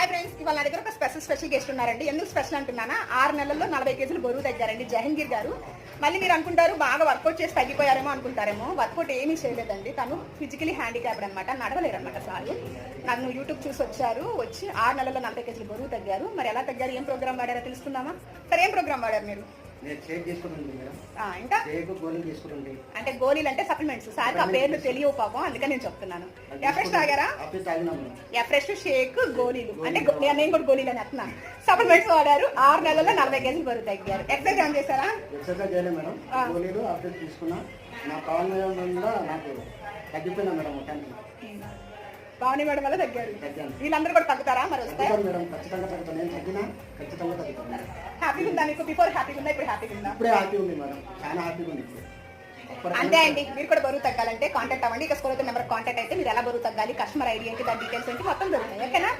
Hi friends, ఇవాళ నా దగ్గర ఒక స్పెషల్ గెస్ట్ ఉన్నారండి. ఎందుకు స్పెషల్ అంటున్నానా, 6 నెలల్లో 40 కేజీలు బరువు తగ్గారండి జహంగీర్ గారు. మళ్ళీ మీరు అనుకుంటారు బాగా వర్కౌట్ చేసి తగ్గిపోయారేమో అనుకుంటారేమో. వర్కౌట్ ఏమీ చేయలేదండి. తను ఫిజికలీ హ్యాండిక్యాప్డ్ అనమాట, నడవలేరన్నమాట. సార్ నన్ను యూట్యూబ్ చూసి వచ్చి 6 నెలల్లో 40 కేజీలు బరువు తగ్గారు. మరి ఎలా తగ్గారు, ఏం ప్రోగ్రామ్ వాడారో తెలుసుకుందామా? సరే, ఏం ప్రోగ్రామ్ వాడారు మీరు? ఇంకా అంటే గోళీలు అంటే సప్లిమెంట్స్. సార్ ఆ పేర్లు తెలియవు పాపం, అందుకని నేను చెప్తున్నాను. ఎఫ్రెష్ తాగారా? ఎఫ్రెష్, షేక్, గోళీలు అంటే నేను కూడా గోళీలు అని అంటున్నాను. సప్లిమెంట్స్ వాడారు. 6 నెలల్లో 40 కేజీలు బరువు తగ్గారు. ఎక్సర్సైజ్ ఏం చేశారా? భావని మేడం వల్ల తగ్గారు. వీళ్ళందరూ కూడా తగ్గుతారా మరి వస్తే? హ్యాపీగా ఉందా మీకు? బిఫోర్ హ్యాపీగా ఉందా, ఇప్పుడు హ్యాపీగా ఉందా? అంతే అండి. మీరు కూడా బరువు తగ్గాలంటే కాంటాక్ట్ అవ్వండి. ఇక స్కూల్ నెంబర్ కాంటాక్ట్ అయితే మీరు ఎలా బరువు తగ్గాలి, కస్టమర్ ఐడి ఏంటి, దాని డీటెయిల్స్ ఏంటి మొత్తం దొరుకుతాయి. ఓకేనా?